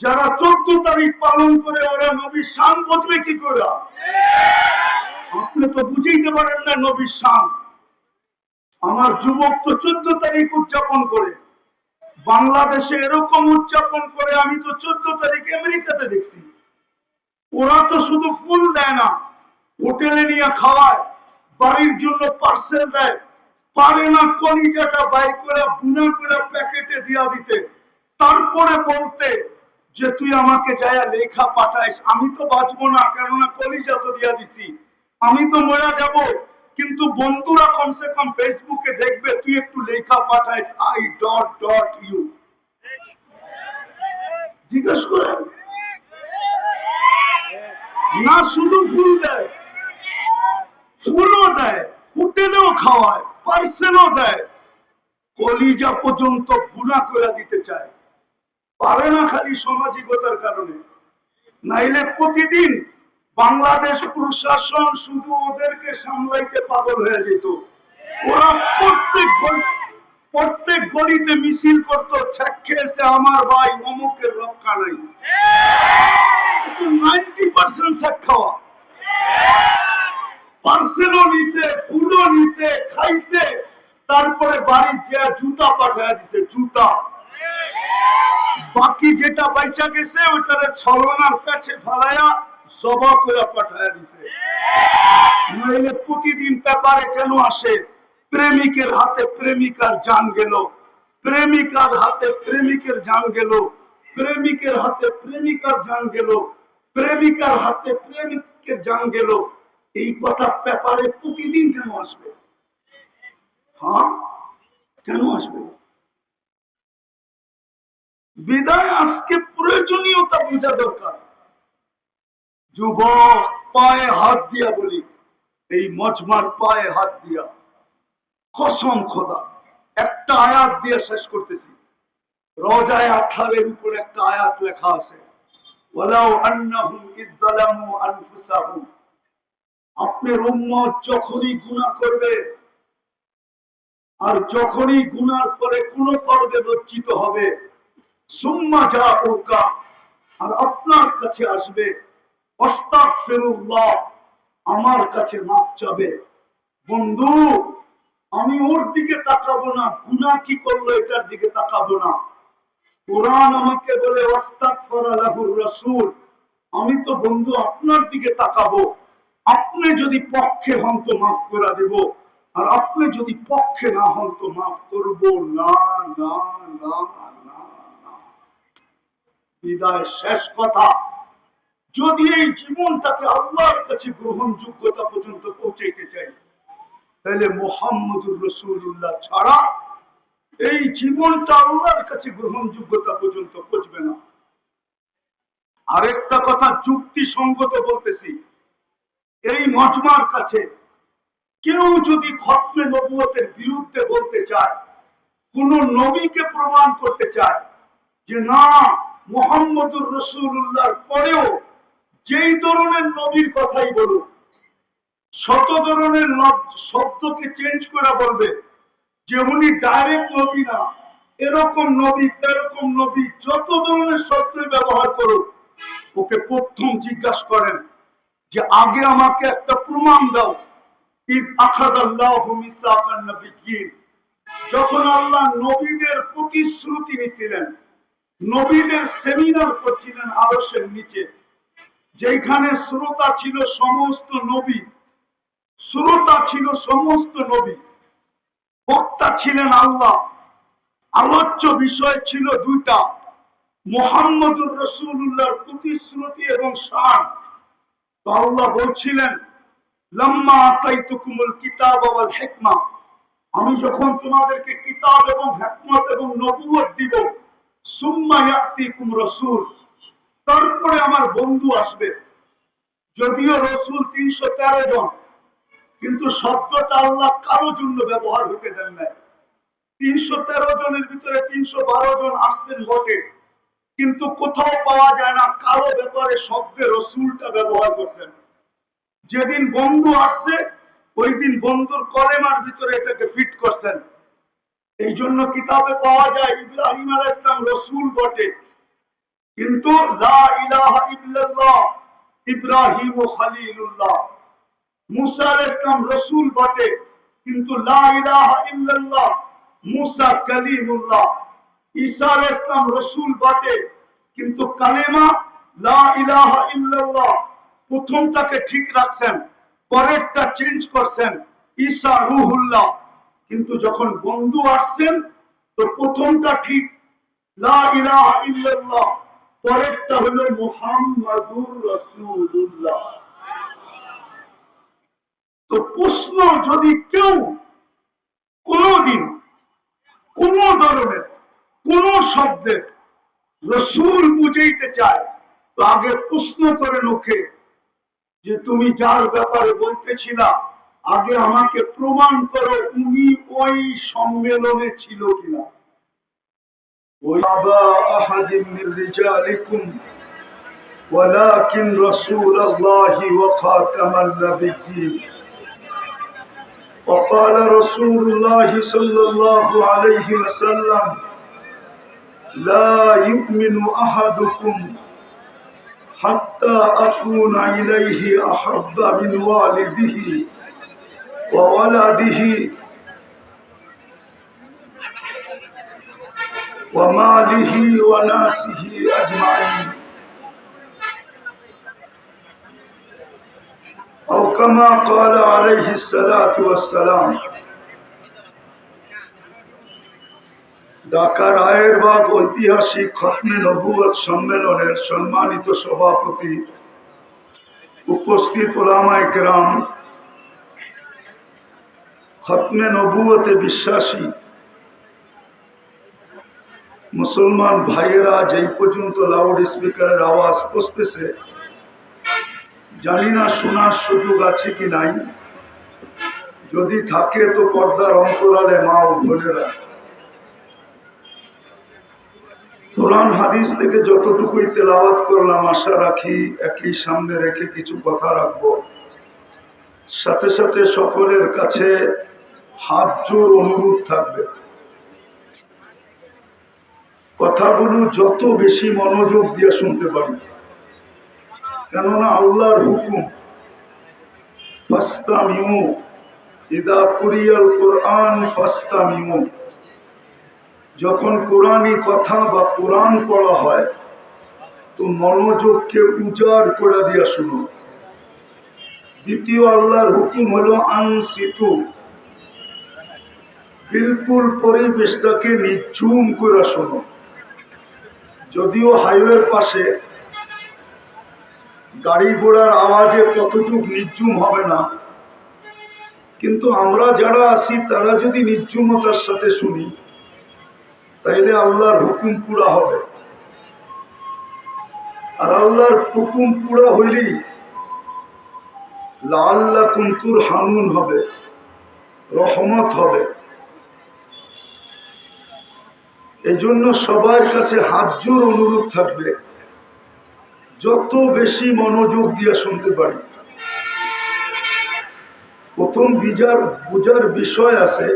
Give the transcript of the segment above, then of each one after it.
যারা 14 তারিখ পালন করে ওরা নবীর শান বুঝবে কি করে? আপনি তো বুঝাইতে পারেন না নবীর শান। আমার যুবক তো 14 তারিখ উদযাপন করে, বাংলাদেশে এরকম উদযাপন করে আমি তো 14 তারিখ আমেরিকাতে দেখছি। ওরা তো শুধু ফুল দেয় না, হোটেলে নিয়ে খাওয়ায়, বাড়ির জন্য পার্সেল দেয়, পারে না কলিজাটা বাইর করে বুনা করে প্যাকেটে দিয়া দিতে, তারপরে বলতে যে তুই আমাকে যায়া লেখা পাঠাইস। আমি তো বাঁচবো না, কেননা কলিজা তো দিয়া দিছি, আমি তো মরা যাব। কিন্তু বন্ধুরা কমসে কম ফেসবুকে দেখবে তুই একটু লেখা পাঠাইস, আই ডট ডট ইউ। জিজ্ঞেস করেন না, শুধু ফুল দেয়, ফুলও দেয়, হোটেলেও খাওয়ায়, পার্সেলও দেয়, কলিজা পর্যন্ত বুনা করে দিতে চায়। পারে না খালি সামাজিকতার কারণে, নাইলে প্রতিদিন বাংলাদেশ প্রশাসন শুধু ওদেরকে সামলাইতে পাগল হয়ে যেত। ওরা প্রত্যেক গলিতে মিছিল করতো, খেয়েছে আমার ভাই অমুকের রক্ষা নাই। 90% শেখ খাওয়া, পার্সেলও নিছে, ফুলও নিছে, খাইছে, তারপরে বাড়ি যে জুতা পাঠায় দিছে, জুতা। বাকি যেটা বাইচা গেছে ওটারে ছলনার কাছে ফালাইয়া জবা করে পাঠায় দিছে। নইলে প্রতিদিন পেপারে কেন আসে প্রেমিকের হাতে প্রেমিকার জান গেল, প্রেমিকার হাতে প্রেমিকের জান গেল, প্রেমিকের হাতে প্রেমিকার জান গেল, প্রেমিকার হাতে প্রেমিকের জান গেল, এই কথা পেপারে প্রতিদিন কেন আসবে? হ্যাঁ, কেন আসবে? বিদায় আজকে প্রয়োজনীয়তা বোঝা দরকার। যুবক, পায়ে হাত দিয়া বলি, এই মজমার পায়ে হাত দিয়া কসম খোদা, একটা আয়াত দিয়ে শেষ করতেছি। রোজায় 18 উপর একটা আয়াত লেখা আছে, ওয়ালাউ আন্নাহুম ইযযালামু আনফুসাহুম। আপনার উম্মত যখনই গুনাহ করবে, আর যখনই গুনার পরে কোন পর্বে লজ্জিত হবে, সুম্মা জাউকা, আর আপনার কাছে আসবে, আস্তাগফিরুল্লাহ, আমার কাছে মাপ চাবে। বন্ধু, আমি ওর দিকে তাকাবো না, গুনাহ কি করলো এটার দিকে তাকাবো না। কোরআন আমাকে বলে ওয়াস্তাগফারা লাহুর রাসূল, আমি তো বন্ধু আপনার দিকে তাকাবো। আপনি যদি পক্ষে হন তো মাফ করে দেব, আর আপনি যদি পক্ষে না হন তো মাফ করব না। না না না না। বিদায় শেষ কথা, যদি এই জীবনটাকে আল্লাহর কাছে গ্রহণযোগ্যতা পর্যন্ত পৌঁছাইতে চাই, তাহলে মুহাম্মদুর রাসূলুল্লাহ ছাড়া এই জীবনটা আল্লাহর কাছে গ্রহণযোগ্যতা পর্যন্ত পৌঁছবে না। আরেকটা কথা যুক্তিসঙ্গত বলতেছি, এই মজমার কাছে কেউ যদি খতমে নবুয়তের বিরুদ্ধে বলতে চায়, কোন নবীকে প্রমাণ করতে চায় যে না মুহাম্মদুর রাসূলুল্লাহর পরেও যেই ধরনের নবীর কথাই বলুক, শত ধরনের শব্দকে চেঞ্জ করে বলবে যে উনি ডাইরেক্ট নবী না, এরকম নবী তেরকম নবী, যত ধরনের শব্দ ব্যবহার করুক, ওকে প্রথম জিজ্ঞাসা করেন যে আগে আমাকে একটা প্রমাণ দাও। ইদ আখাযাল্লাহু মিসাকান নবিয়্যিন, যখন আল্লাহ নবীদের প্রতিশ্রুতি নিয়েছিলেন, নবীদের সেমিনার করছিলেন আরশের নিচে, যেখানে শ্রোতা ছিল সমস্ত নবী, শ্রোতা ছিল সমস্ত নবী, বক্তা ছিলেন আল্লাহ, আলোচ্য বিষয় ছিল দুইটা, মুহাম্মদুর রাসূলুল্লাহর প্রতিশ্রুতি এবং শান। তো আল্লাহ বলছিলেন লাম্মা আতাইতুকুমুল কিতাব ওয়াল হিকমা, আমি যখন তোমাদেরকে কিতাব এবং হিকমত এবং নবুয়ত দিব, সুম্মা ইয়াতিকুম রাসূল, তারপরে আমার বন্ধু আসবে। যদিও রাসূল 313 জন, কিন্তু শব্দটা আল্লাহ কারো জন্য ব্যবহার হতে দেন নাই। 313 জনের ভিতরে 312 জন আসছেন বটে, কিন্তু কোথাও পাওয়া যায় না কারো ব্যাপারে শব্দে রসুলটা ব্যবহার করছেন। যেদিন বন্ধু আসছে ওই দিন বন্ধুর কলেমার ভিতরে এটাকে ফিট করছেন। এই জন্য কিতাবে পাওয়া যায় ইব্রাহিম আলাইহিস সালাম রসুল বটে, কিন্তু লা ইলাহা ইল্লাল্লাহ ইব্রাহিম ও খলিলুল্লাহ। মুসা আলাইহিস সালাম রাসূল বটে, কিন্তু লা ইলাহা ইল্লাল্লাহ মুসা কালিমুল্লাহ। ঈসা আলাইহিস সালাম রাসূল বটে, কিন্তু কালেমা লা ইলাহা ইল্লাল্লাহ প্রথমটাকে ঠিক রাখছেন, পরেরটা চেঞ্জ করছেন ঈসা রুহুল্লাহ। কিন্তু যখন বন্ধু আসছেন তো প্রথমটা ঠিক লা ইলাহা ইল্লাল্লাহ, পরেরটা হলো মুহাম্মাদুর রাসূলুল্লাহ। তো প্রশ্ন, যদি কেউ কোনদিন কোন ধরনের কোন শব্দের রসুল বুঝাইতে চায়, তো আগে প্রশ্ন করে লোকে যে তুমি যার ব্যাপারে বলতেছিলা আগে আমাকে প্রমাণ করো উনি ওই সম্মেলনে ছিল কিনা। আবা আহাদিন মির রিজালিকুম ওয়ালাকিন রাসূলুল্লাহি ওয়া খাতামান নাবিয়্যিন। وقال رسول الله صلى الله عليه وسلم لا يؤمن أحدكم حتى أكون إليه أحب من والده وولده وماله وناسه أجمعين أو كما قال عليه الصلاة والسلام। ঢাকা রায়েরবাগ ঐতিহাসিক খতমে নবুয়ত সম্মেলনের সম্মানিত সভাপতি, উপস্থিত ওলামায়ে কেরাম, খতমে নবুয়তে বিশ্বাসী মুসলমান ভাইয়েরা, যেই পর্যন্ত লাউড স্পিকারের আওয়াজ পৌঁছতেছে জানি না শোনার সুযোগ আছে কি নাই, যদি থাকে তো পর্দার অন্তরালে মা ও বোনেরা কোরআন হাদিস থেকে যতটুকুই তেলাওয়াত করলাম আশা রাখি একই সামনে রেখে কিছু কথা রাখবো। সাথে সাথে সকলের কাছে হাত জোর অনুরোধ থাকবে, কথাগুলো যত বেশি মনোযোগ দিয়ে শুনতে পারি, কেননা আল্লাহর হুকুম ফাস্তামিউ ইদা কুরিয়াল কোরআন ফাস্তামিউ। যখন কোরআনী কথা বা কোরআন পড়া হয় তো মনোযোগকে উজাড় করে দিয়া শুনো। দ্বিতীয় আল্লাহর হুকুম হলো আনসিতু, বিলকুল পরিবেশটাকে নিঝুম করে শোনো। যদিও হাইওয়ের পাশে গাড়ি ঘোড়ার আওয়াজে ততটুক নিঝুম হবে না, কিন্তু আমরা যারা আছি তারা যদি নিঝুমতার সাথে শুনি তাইলে আল্লাহর হুকুম পুরা হবে। আর আল্লাহর হুকুম পুরা হইলেই লাআল্লাকুম তুরহামুন হবে, রহমত হবে। এজন্য সবার কাছে হাত জোর অনুরোধ থাকবে যত বেশি মনোযোগ দিয়ে শুনতে পারি। প্রথম বুঝার বিষয় আছে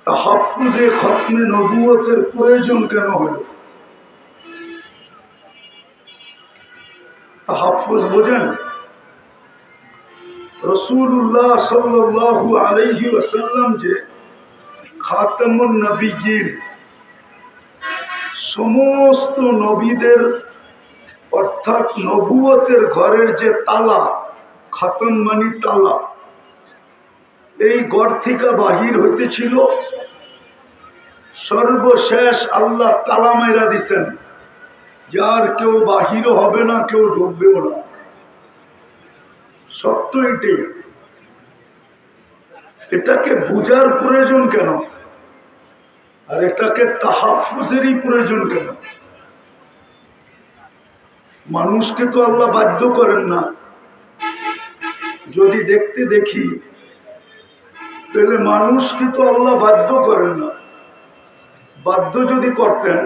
তাহাফুজে খতমে নবুয়তের প্রয়োজন কেন হলো। তাহাফুজ বোঝেন? রাসূলুল্লাহ সাল্লাল্লাহু আলাইহি ওয়াসাল্লাম যে খাতামুন নবিয়্যিন, সমস্ত নবীদের অর্থাৎ নবুয়তের ঘরের যে তালা, খাতম মানে তালা, এই ঘর থেকে বাহির হইতেছিল, সর্বশেষ আল্লাহ তালা মেরা দিছেন, যার কেউ বাহিরও হবে না, কেউ ঢুকবেও না। সত্য এটাই। এটাকে বুঝার প্রয়োজন কেন, আর এটাকে তাহাফুজেরই প্রয়োজন কেন? মানুষকে তো আল্লাহ বাধ্য করেন না। যদি দেখতে দেখি তাহলে মানুষকে তো আল্লাহ বাধ্য করেন না। বাধ্য যদি করতেন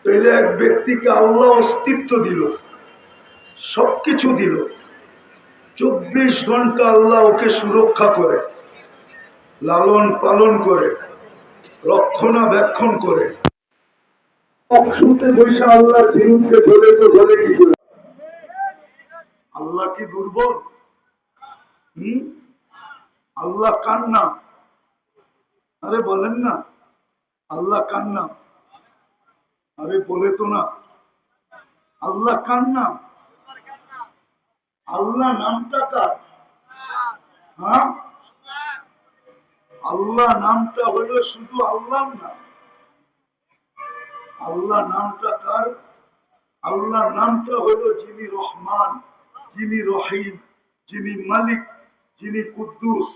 তাহলে এক ব্যক্তিকে আল্লাহ অস্তিত্ব দিল, সবকিছু দিল, 24 ঘন্টা আল্লাহ ওকে সুরক্ষা করে, লালন পালন করে, রক্ষণাবেক্ষণ করে, অকশুতে বসে আল্লাহর বিরুদ্ধে বলে তো বলে কি করে? আল্লাহ কি দুর্বল? আল্লাহ কার নাম? আরে বলেন না, আল্লাহ কার নাম? আরে বলে তো না, আল্লাহ কার নাম? আল্লাহ নামটা কার? হ্যাঁ, আল্লাহ নামটা হলো শুধু আল্লাহর নাম। আল্লাহ নামটা কার? আল্লাহ নামটা হলো যিনি রহমান, যিনি রহিম, যিনি মালিক, যিনি কুদ্দুস,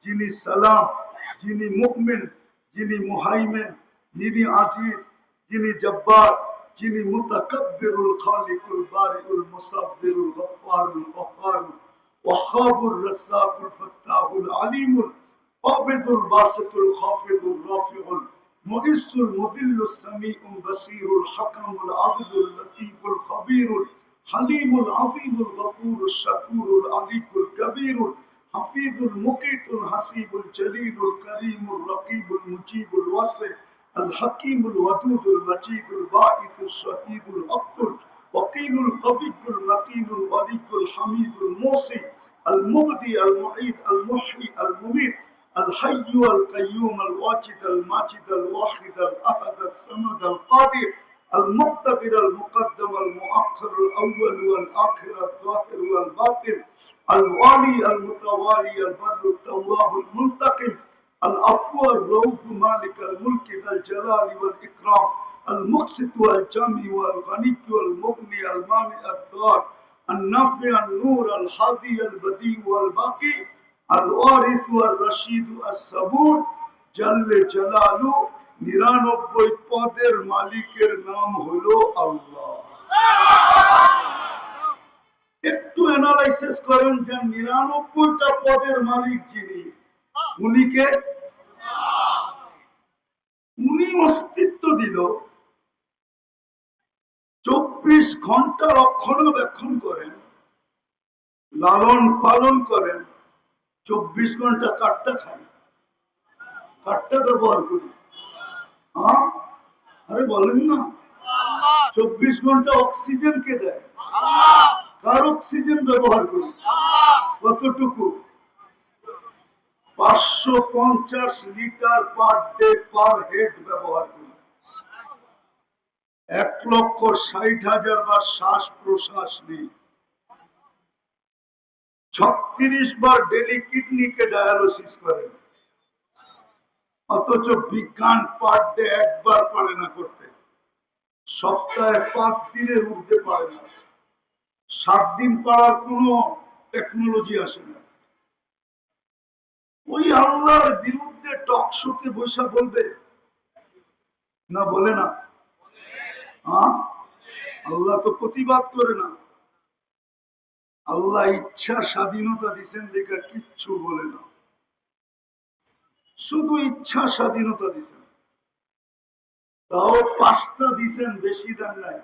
যিনি সালাম, যিনি মুমিন, যিনি মুহাইমিন, যিনি আজিজ, যিনি জব্বার, যিনি মুতাকাব্বিরুল খালিকুল বারিউল মুসাব্বিরুল গফফারুল কহ্হারুল ওয়াহ্হাবুর রাজ্জাকুল ফাত্তাহুল আলিমুল قابض الباسط الخافض الرافع المؤس المذل السميع البصير الحكم العدل اللطيف الخبير الحليم العظيم الغفور الشكور العليم الكبير الحفيظ المقيت الحسيب الجليل الكريم الرقيب المجيب الواسع الحكيم الودود المجيد الباعث الشهيد الأبطل وقيل القوي المتين الولي الحميد الموصي المبدي المعيد المحيي المميت الحي القيوم الواجد الماجد الواحد الأحد الصمد القادر المقتدر المقدم المؤخر الأول والآخر الظاهر والباطن الوالي المتوالي البر التواب المنتقم العفو الرؤوف مالك الملك ذا الجلال والإكرام المقسط والجميع والغني والمغني المانع الضار النافع النور الهادي البديع والباقي الوارث والرشيد الصبور জাল্লে জালালু ৯৯ পদের মালিকের নাম হলো আল্লাহ। একটু অ্যানালাইসিস করেন যে ৯৯টা পদের মালিক যিনি, উনিকে উনি অস্তিত্ব দিল, ২৪ ঘন্টা রক্ষণাবেক্ষণ করেন, লালন পালন করেন। ২৪ ঘন্টা কাঠটা খাই, কাঠটা ব্যবহার করি। আরে বলেন না, ২৪ ঘন্টা অক্সিজেন কে দেয়? কার অক্সিজেন ব্যবহার করি? কতটুকু? ৫৫০ litre per day per head ব্যবহার করি। ১,৬০,০০০ বার শ্বাস প্রশ্বাস নিই। ৩৬ বার ডেলি কিডনিকে ডায়ালিসিস করেন। অথচ বিজ্ঞান পার ডে একবার পারে না করতে, সপ্তাহে ৫ দিনের ঊর্ধ্বে পারে না। ৭ দিন পারার কোন টেকনোলজি আসে না। ওই আল্লাহর বিরুদ্ধে টক শোতে বসে বলবে না? বলে না? আল্লাহ তো প্রতিবাদ করে না। আল্লাহ ইচ্ছা স্বাধীনতা দিচ্ছেন দেখা কিচ্ছু বলে না, শুধু ইচ্ছা স্বাধীনতা দিচ্ছেন। তাও ৫টা দিচ্ছেন, বেশি দেন নাই।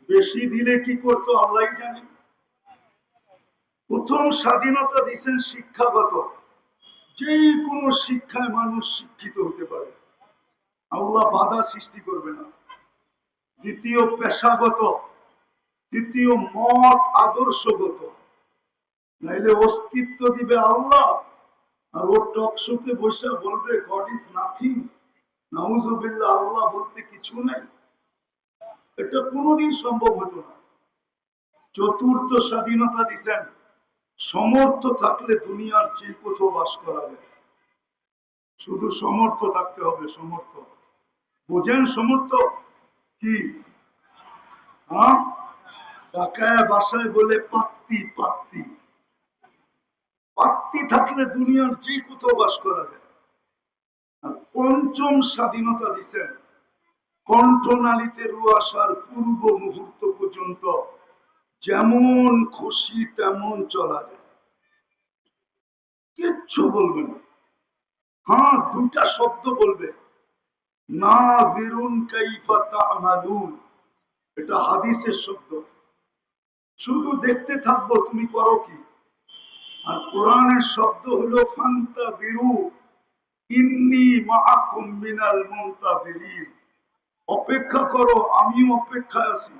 বেশি দিলে কি করতো আল্লাহ জানে। প্রথম স্বাধীনতা দিচ্ছেন শিক্ষাগত, যে কোনো শিক্ষায় মানুষ শিক্ষিত হতে পারে, আল্লাহ বাধা সৃষ্টি করবে না। দ্বিতীয় পেশাগত, তৃতীয় মত আদর্শগত, নাইলে অস্তিত্ব দিবে আল্লাহ, আর ও টকশোতে বসে বলবে গড ইজ নাথিং, নাউজুবিল্লাহ, আল্লাহ বলতে কিছু নাই। এটা কোনোদিন সম্ভব হতো না। চতুর্থ স্বাধীনতা দিচ্ছেন, সমর্থ থাকলে দুনিয়ার যে কোথাও বাস করা যায়, শুধু সমর্থ থাকতে হবে। সমর্থ বোঝেন? সমর্থ কি? ঢাকায় বাসায় বলে পাত্তি, পাত্তি। পাত্তি থাকলে দুনিয়ার যে কোথাও বাস করা যায়। আর পঞ্চম স্বাধীনতা দিচ্ছেন, কণ্ঠনালীতে রু আসার পূর্ব মুহূর্ত পর্যন্ত যেমন খুশি তেমন চলা যায়, কিচ্ছু বলবে না। হ্যাঁ, দুটা শব্দ বলবে, না বিরুন কাইফা তা'মালুন, এটা হাদিসের শব্দ। শুধু দেখতে থাকবো তুমি করো কি। আর কোরআনের শব্দ হলো ফান্তাবিরু ইন্নী মাআকুম মিনাল মুনতাবিরিন, অপেক্ষা করো, আমিও অপেক্ষায় আছি।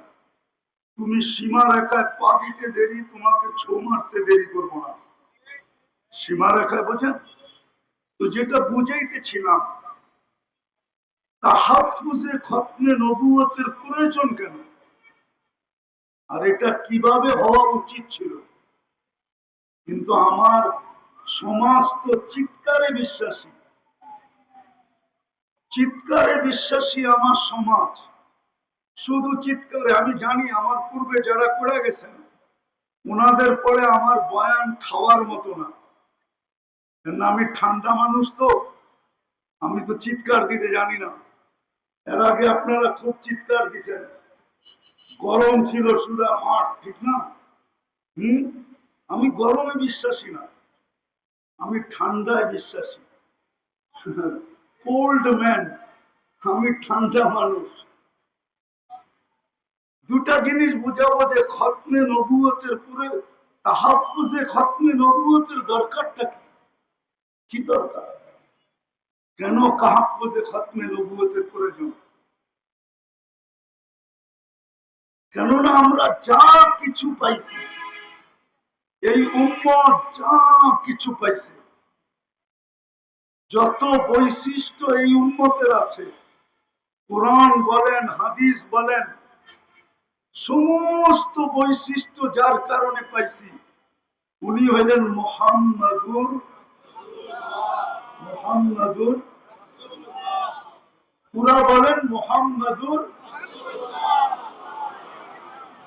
তুমি সীমা রেখায় পা দিতে দেরি, তোমাকে ছো মারতে দেরি করবো না। সীমা রেখায় বোঝেন তো? যেটা বুঝাইতেছিলাম, তাহাফুজে খতমে নবুয়তের প্রয়োজন কেন, আর এটা কিভাবে হওয়া উচিত ছিল। কিন্তু আমার সমাজ তো চিৎকারে বিশ্বাসী, চিৎকারে বিশ্বাসী আমার সমাজ, শুধু চিৎকারে। আমি জানি আমার পূর্বে যারা করে গেছেন ওনাদের পরে আমার বয়ান খাওয়ার মতো না, কেন আমি ঠান্ডা মানুষ তো, আমি তো চিৎকার দিতে জানি না। এর আগে আপনারা খুব চিৎকার দিছেন, গরম ছিল সুরা মাঠ, ঠিক না? আমি গরমে বিশ্বাসী না, আমি ঠান্ডায় বিশ্বাসী। কোল্ড ম্যান, আমি ঠান্ডা মানুষ। দুটা জিনিস বুঝাবো যে খতমে নবুয়তের পরে তাহাফুজে খতমে নবুয়তের দরকারটা কি, কি দরকার, কেন তাহাফুজে খতমে নবুয়তের প্রয়োজন। কেননা আমরা যা কিছু পাইছি, এই উম্মত যা কিছু পাইছে, যত বৈশিষ্ট্য এই উম্মতের আছে, কোরআন বলেন হাদিস বলেন, সমস্ত বৈশিষ্ট্য যার কারণে পাইছি উনি হইলেন মুহাম্মাদুর মুহাম্মাদুর পুরা বলেন মুহাম্মাদুর,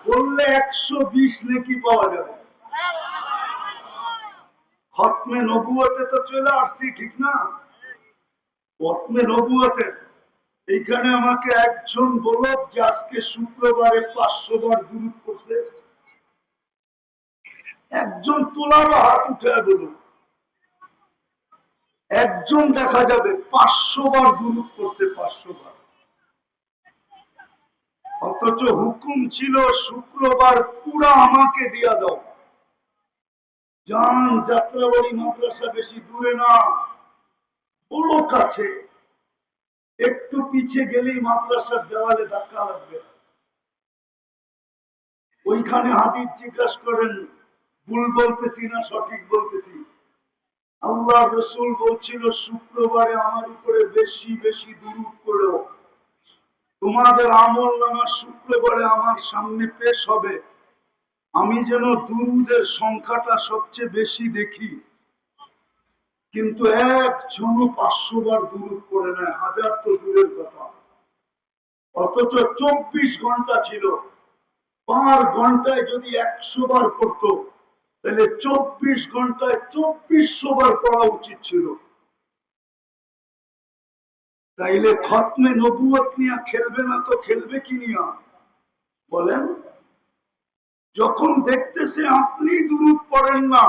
বললে 120 নেকি পাওয়া যাবে। খতমে নবুয়তে তো চলে আসছি, ঠিক না? খতমে নবুয়তে এইখানে আমাকে একজন বলো যে আজকে শুক্রবারে 500 বার দুরূদ পড়ছে। একজন তোলারও হাত উঠে বলুন, একজন দেখা যাবে 500 বার দুরূদ পড়ছে, 500 বার। অথচ হুকুম ছিল শুক্রবার পুরা আমাকে দিয়া দাও। যান, যাত্রাবাড়ি মাদ্রাসা বেশি দূরে না, বড় কাছে, একটু পিছিয়ে গেলেই মাদ্রাসার দেওয়ালে ধাক্কা লাগবে। ওইখানে হাদিস জিজ্ঞাসা করেন, ভুল বলতেছি না সঠিক বলতেছি? আল্লাহ রসুল বলছিল শুক্রবারে আমার উপরে বেশি বেশি দুরূদ পড়ো, তোমাদের আমল নামা শুক্রবারে আমার সামনে পেশ হবে, আমি যেন দুরূদের সংখ্যাটা সবচেয়ে বেশি দেখি। কিন্তু একজনও 500 বার দুরূদ পড়ে না, 1000 তো দূরের কথা। অথচ 24 ঘন্টা ছিল, পার ঘন্টায় যদি 100 বার পড়তো তাহলে 24 ঘন্টায় 2400 বার পড়া উচিত ছিল। তাইলে খতমে নবুয়ত নিয়ে খেলবে না তো খেলবে কি নিয়ে বলেন? যখন দেখতেছে আপনি দুরূদ পড়েন না,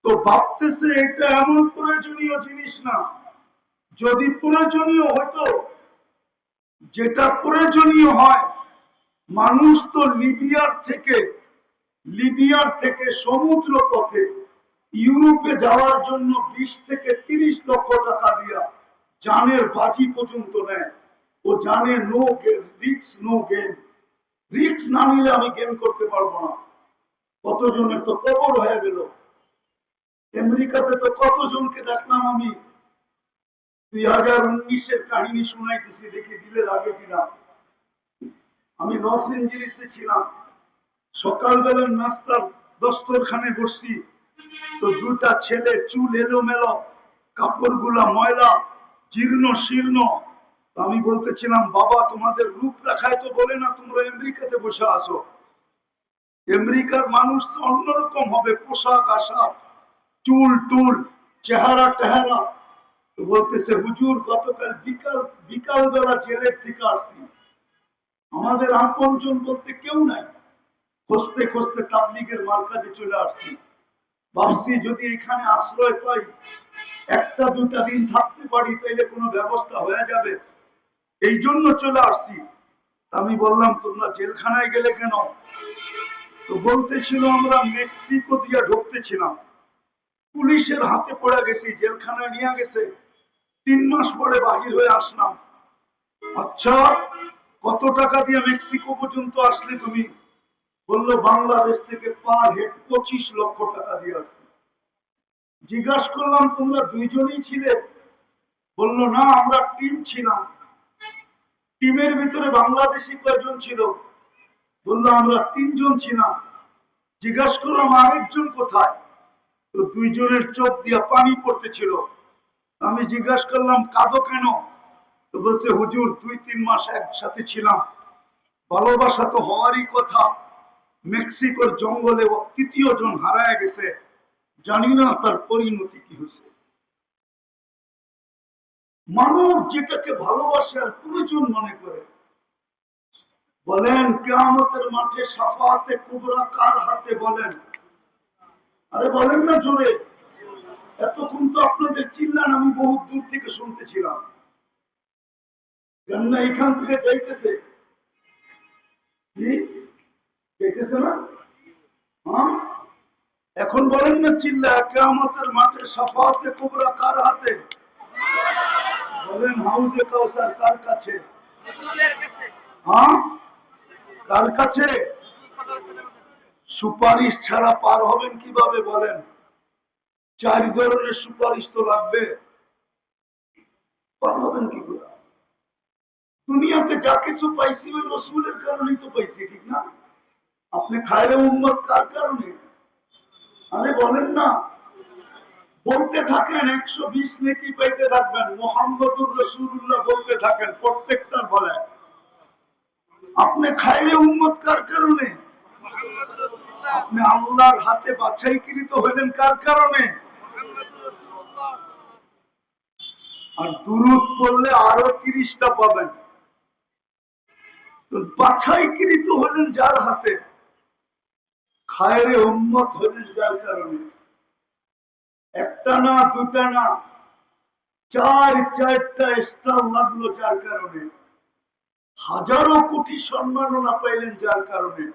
তো ভাবতেছে এটা এমন প্রয়োজনীয় জিনিস না। যদি প্রয়োজনীয় হতো, যেটা প্রয়োজনীয় হয়, মানুষ তো লিবিয়ার থেকে সমুদ্র পথে ইউরোপে যাওয়ার জন্য 20 থেকে 30 লক্ষ টাকা দিয়া জানের বাজি পর্যন্ত নেয়। ও জানে no risk no game, risk না নিলে আমি গেম করতে পারবো না। কতজনের তো কবর হয়ে গেল। আমেরিকাতে তো কতজনকে দেখলাম আমি, 2019-এর কাহিনী শোনাইতেছি, দেখি দিলে লাগে কিনা। আমি লস এঞ্জেলিসে ছিলাম, সকালবেলা নাস্তার দস্তরখানে বসছি, তো দুটা ছেলে চুল এলোমেলো, কাপড়গুলা ময়লা, জীর্ণ শীর্ণ। আমি বলতেছিলাম, বাবা তোমাদের রূপ রাখায় তো বলে না তোমরা আমেরিকাতে বসে আসো, আমেরিকার মানুষ তো অন্যরকম হবে, পোশাক আশাক, চুল টুল, চেহারা টেহারা। তো বলতেছে হুজুর গতকাল বিকাল বেলা জেলের থেকে আসছি, আমাদের আপনজন বলতে কেউ নাই, খুঁজতে খুঁজতে তাবলীগের মার্কাজে চলে আসছি। ভাবছি যদি এখানে আশ্রয় পাই, একটা দুটা দিন থাকতে পারি, তাইলে কোনো ব্যবস্থা হয়ে যাবে, এই জন্য চলে আসছি। আমি বললাম তোমরা জেলখানায় গেলে কেন? তো বলতেছিল আমরা মেক্সিকো দিয়ে ঢুকতেছিলাম, পুলিশের হাতে পড়ে গেছি, জেলখানায় নিয়ে গেছে, 3 মাস পরে বাহির হয়ে আসলাম। আচ্ছা, কত টাকা দিয়ে মেক্সিকো পর্যন্ত আসলে তুমি? বললো বাংলাদেশ থেকে পার হেড 25 লক্ষ টাকা দিয়ে আসছে। জিজ্ঞাসা করলাম তোমরা দুইজনই ছিলে? বললো না, আমরা টিম ছিলাম। টিমের ভিতরে বাংলাদেশি কয়জন ছিল? বললো আমরা 3জন ছিলাম। জিজ্ঞাসা করলাম আরেকজন কোথায়? তো দুইজনের চোখ দিয়া পানি পড়তেছিল। আমি জিজ্ঞাসা করলাম কাঁদো কেন? তো বলছে হুজুর 2-3 মাস একসাথে ছিলাম, ভালোবাসা তো হওয়ারই কথা, মেক্সিকোর জঙ্গলে ও 3য় জন হারায় গেছে, জানি না তার পরিণতি কি হয়েছে। মানব যেটাকে ভালোবাসে আর প্রয়োজন মনে করে, বলেন কিয়ামতের মাঠে শাফাআতে কুবরা কার হাতে? বলেন, আরে বলেন না জোরে। এতক্ষণ তো আপনাদের চিল্লান আমি বহুত দূর থেকে শুনতেছিলাম। কেননা এখান থেকে যাইতেছে কি? যাইতেছে না? হ্যাঁ, এখন বলেন না চিল্লা, কিয়ামতের মাঠে শাফাআতে কুবরা কার হাতে? বলেন হাউজে কাউসার কার কাছে? হ্যাঁ, কার কাছে? সুপারিশ ছাড়া পার হবেন কিভাবে বলেন? 4 ধরনের সুপারিশ তো লাগবে, পার হবেন কি করে? দুনিয়াতে যা কিছু পাইছি ওই রসুলের কারণেই তো পাইছি, ঠিক না? আপনি খায়রে উম্মত কার কারণে? আরে বলেন না, বলতে থাকেন 120 নেকি পাইতে থাকবেন, মুহাম্মদুর রাসূলুল্লাহ বলতে থাকেন প্রত্যেকটার বলে। আপনি খায়রে উম্মত কার কারণে? আপনি আল্লাহর হাতে বাছাইকৃত হইলেন কার কারণে? আর দুরূদ পড়লে আরো 30টা পাবেন। তো বাছাইকৃত হলেন যার হাতে, খায়রে উম্মত হলেন যার কারণে। একটা না, দুটা না, 4-4টা স্টার লাগলো যার কারণে। হাজারো কোটি সম্মাননা পাইলেন যার কারণে।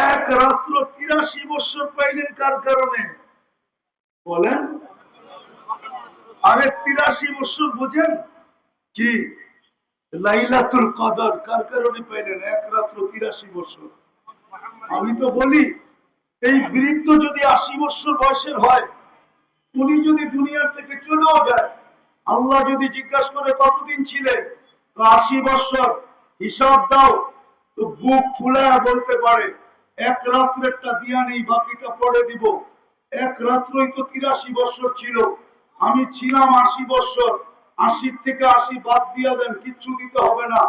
এক রাত্র 83 বছর পাইলেন কার কারণে? বলেন। আরে 83 বছর বোঝেন কি? লাইলাতুল কদর কার কারণে পাইলেন? এক রাত্র 83 বছর। আমি তো বলি এই বৃদ্ধ যদি 80 বছর বয়সের হয়, উনি যদি দুনিয়ার থেকে চলেও যায়, আল্লাহ যদি জিজ্ঞাসা করে কতদিন ছিলেন, তো 80 বছর, হিসাব দাও, তো বুক ফুলায় বলতে পারে এক রাত্রেরটা দিয়া নেই, বাকিটা পরে দিব। এক রাত্রই তো 83 বছর ছিল, আমি ছিলাম 80 বছর, 80 থেকে 80 বাদ দিয়া দেন, কিচ্ছু দিতে হবে না।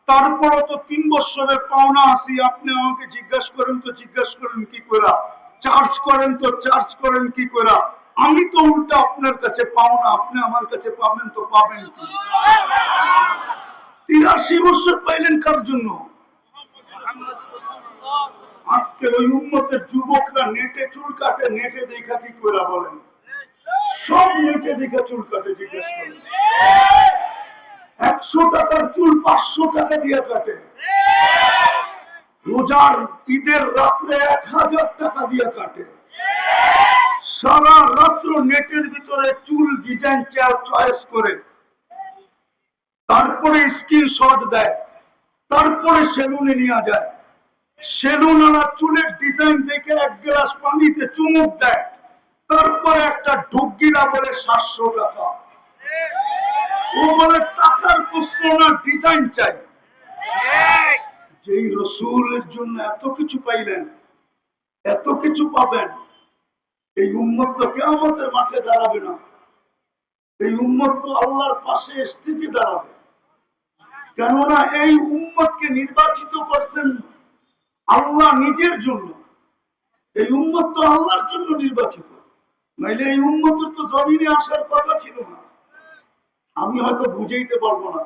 তারপরও তো 3 বছরের পাওনা আছি। আপনি আমাকে জিজ্ঞাসা করেন তো জিজ্ঞাসা করেন কি করে? চার্জ করেন তো চার্জ করেন কি করে? আমি তো উল্টা আপনার কাছে পাওনা, আপনি আমার কাছে পাবেন তো পাবেন কি? 83 বছর পাইলেন কার জন্য? আজকে ওই উম্মতের যুবকরা নেটে চুল কাটে, নেটে দেখা কি করে বলেন? সব নেটে দেখা চুল কাটে, জিজ্ঞেস করেন। 100 টাকার চুল 500 টাকা দিয়ে কাটে। রোজার ঈদের রাত্রে 1000 টাকা দিয়ে কাটে। সারা রাত্র নেটের ভিতরে চুল ডিজাইন চয়েস করে, তারপরে স্ক্রিনশট দেয়, তারপরে সেলুনে নিয়ে যায়। সেলুনারা চুলের ডিজাইন দেখে 1 গ্লাস পানিতে চুমুক দেয়, তারপরে একটা ঢুকিলা বলে 700 টাকা। ও বলে টাকার প্রশ্ন না, ডিজাইন চাই। যেই রসুলের জন্য এত কিছু পাইলেন, এত কিছু পাবেন, এই উম্মত তো কিয়ামতের মাঠে দাঁড়াবে না। এই উম্মত তো আল্লাহর পাশে স্টেজে দাঁড়াবে। কেননা এই উম্মতকে নির্বাচিত করছেন আল্লাহ নিজের জন্য। এই উম্মত তো আল্লাহর জন্য নির্বাচিত, নাইলে এই উম্মতের তো জমিনে আসার কথা ছিল না। আমি হয়তো বুঝাইতে পারবো না,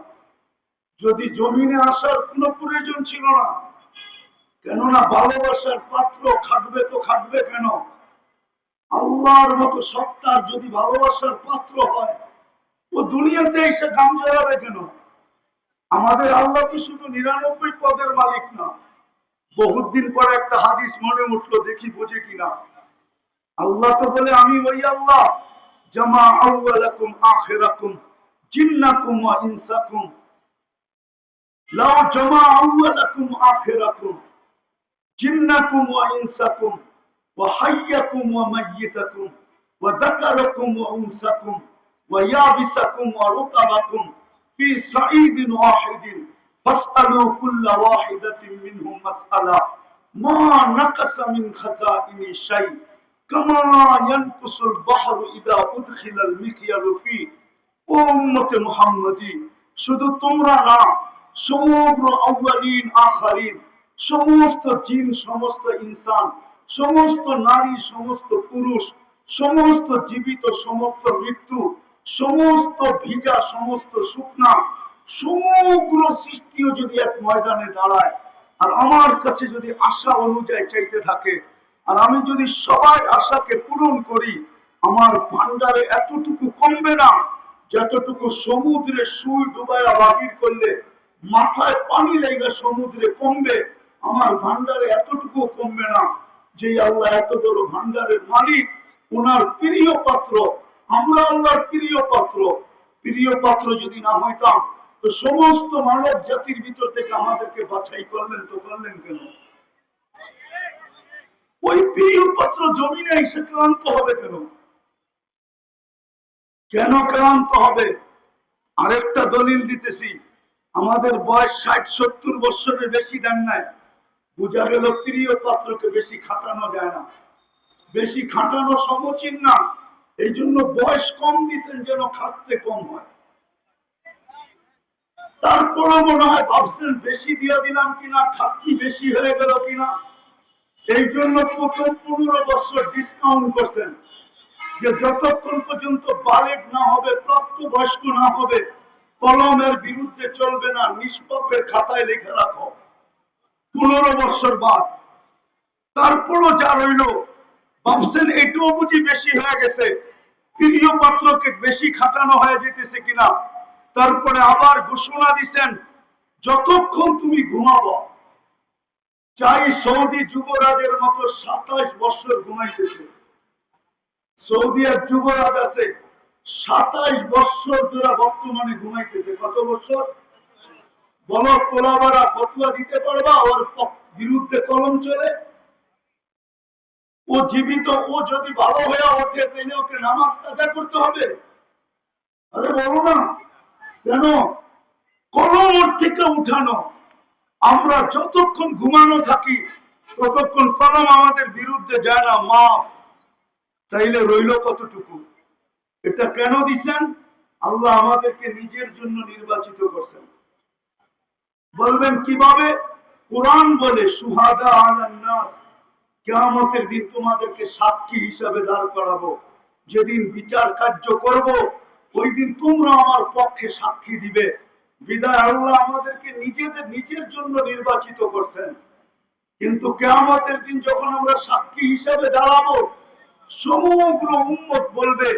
যদি জমিনে আসার কোনো প্রয়োজন ছিল না। কেননা ভালোবাসার পাত্র খাটবে তো খাটবে কেন? আল্লাহর মতো সত্তার যদি ভালোবাসার পাত্র হয়, ও দুনিয়াতে এসে গাম জড়াবে কেন? আমাদের আল্লাহ তো শুধু 99 পদের মালিক না। বহুত দিন পরে একটা হাদিস মনে উঠলো, দেখি বুঝে কিনা। আল্লাহ তো বলে আমি ওই আল্লাহ, জামা আউয়ালাকুম আখিরাকুম, জিন্নাকুম ওয়া ইনসাকুম। লাউ জামা আউয়ালাকুম আখিরাকুম জিন্নাকুম ওয়া ইনসাকুম ওয়া হাইয়াকুম ওয়া মাইয়িতাকুম ওয়া যাকারাকুম ওয়া উনসাকুম ওয়া ইয়াবিসাকুম ওয়া রুতাবাকুম ফি সাঈদিন ওয়াহিদিন ফাসআলু কুল্লা ওয়াহিদাতিন মিনহুম মাসআলা মা নাকাসা মিন খাযাইনি শাই কামা ইয়ানকুসুল বাহরু ইযা উদখিলাল মিখয়ালু ফি। ও উম্মতে মুহাম্মাদি, শুধু তোমরা না, সমগ্র আউয়ালিন আখারিন, সমস্ত জিন, সমস্ত ইনসান, সমস্ত নারী, সমস্ত পুরুষ, সমস্ত জীবিত, সমস্ত মৃত্যু, সমস্ত ভিজা, সমস্ত শুকনা, সমগ্র সৃষ্টিও যদি এক ময়দানে দাঁড়ায় আর আমার কাছে যদি আশা অনুযায়ী চাইতে থাকে, আর আমি যদি সবাই আশাকে পূরণ করি, আমার ভান্ডারে এতটুকু কমবে না যতটুকু সমুদ্রে সুই ডুবাইয়া বাহির করলে মাথায় পানি লেগে সমুদ্রে কমবে। আমার ভান্ডারে এতটুকু কমবে না। যে আল্লাহ এত বড় ভান্ডারের মালিক, ওনার প্রিয় পাত্র, আমরা আল্লাহর প্রিয় পাত্র। প্রিয় পাত্র যদি না হইতাম তো সমস্ত মানব জাতির ভিতর থেকে আমাদেরকে বাছাই করলেন, তো করলেন কেন? ওই প্রিয় পাত্র জমিনে এসে ক্লান্ত হবে কেন? কেন ক্লান্ত হবে? আরেকটা দলিল দিতেছি, আমাদের বয়স 60-70 বছরের বেশি দেন নাই, বোঝা গেল প্রিয় পাত্রকে বেশি খাটানো যায় না, বেশি খাটানো সমীচীন না। এই জন্য বয়স কম দিচ্ছেন যেন খাটতে কম হয়। তারপরে মনে হয় ভাবছেন বেশি দিয়ে দিলাম কিনা, খাটনি বেশি হয়ে গেল কিনা। এই জন্য প্রথম 15 বছর ডিসকাউন্ট করছেন যে যতক্ষণ পর্যন্ত বালেগ না হবে, প্রাপ্তবয়স্ক না হবে, কলমের বিরুদ্ধে চলবে না, নিষ্পাপের খাতায় লিখে রাখো। 15 বছর বাদ তারপরও যা রইল, ভাবছেন এটাও বুঝি বেশি হয়ে গেছে, প্রিয় পাত্রকে বেশি খাটানো হয়ে যেতেছে কিনা। তারপরে আবার ঘোষণা দিচ্ছেন যতক্ষণ তুমি ঘুমাবো। চাই সৌদি যুবরাজের মতো 27 বছর ঘুমাইতেছে। সৌদি এক যুবরাজ আছে 27 বছর ধরে বর্তমানে ঘুমাইতেছে। কত বছর? বলো তোলাবারা ফতোয়া দিতে পারবা ওর বিরুদ্ধে কলম চলে? ও জীবিত, ও যদি ভালো হয়ে ওঠে তাহলে ওকে নামাজ কাজা করতে হবে? আরে বলো না কেন? কলম ওর থেকে উঠানো। আমরা যতক্ষণ ঘুমানো থাকি ততক্ষণ কলম আমাদের বিরুদ্ধে যায় না, মাফ। তাইলে রইল কতটুকু? এটা কেন দিচ্ছেন? আল্লাহ আমাদেরকে নিজের জন্য নির্বাচিত করছেন। বলবেন কিভাবে? কোরআন বলে সুহাদা আলান নাস, কিয়ামতের দিন তোমাদেরকে সাক্ষী হিসাবে দাঁড় করাবো। যেদিন বিচার কার্য করব ওই দিন তোমরা আমার পক্ষে সাক্ষী দিবে। বিদায় আল্লাহ আমাদেরকে নিজের জন্য নির্বাচিত করছেন। কিন্তু কিয়ামতের দিন যখন আমরা সাক্ষী হিসাবে দাঁড়াবো, সমগ্র উম্মত বলবে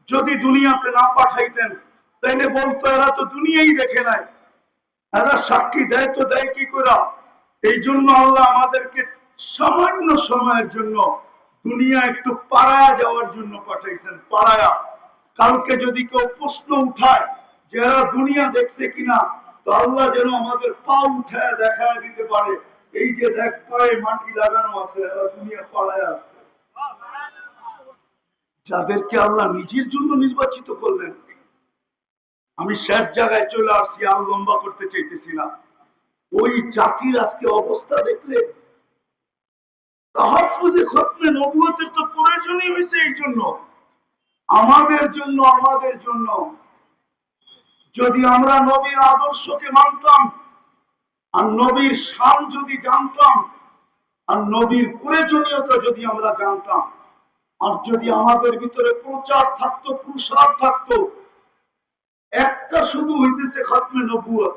যদি দুনিয়াতে না পাঠাইতেন তাইলে বলতো এরা তো দুনিয়াই দেখে নাই, এরা সাক্ষী দেয় তো দেয় কি করে? এই জন্য আল্লাহ আমাদেরকে সামান্য সময়ের জন্য দুনিয়া একটু পাড়ায়া যাওয়ার জন্য পাঠাইছেন। পাড়ায়া, কালকে যদি কেউ প্রশ্ন উঠায় যে এরা দুনিয়া দেখছে কিনা, তো আল্লাহ যেন আমাদের পা উঠায় দেখা দিতে পারে, এই যে দেখ পায়ে মাটি লাগানো আছে, এরা দুনিয়া পাড়ায় আসছে। যাদেরকে আল্লাহ নিজের জন্য নির্বাচিত করলেন। আমি শেষ জায়গায় চলে আসছি, আর লম্বা করতে চাইতেছি না। ওই জাতির আজকে অবস্থা দেখলে, তাহাফুজে খতমে নবুয়তের তো প্রয়োজনই হয়েছে এই জন্য, আমাদের জন্য। যদি আমরা নবীর আদর্শকে মানতাম, আর নবীর শান যদি জানতাম, আর নবীর প্রয়োজনীয়তা যদি আমরা জানতাম, আর যদি আমাদের ভিতরে প্রচার থাকতো, প্রসার থাকতো, একটা শুধু হইতেছে খতমে নবুয়ত।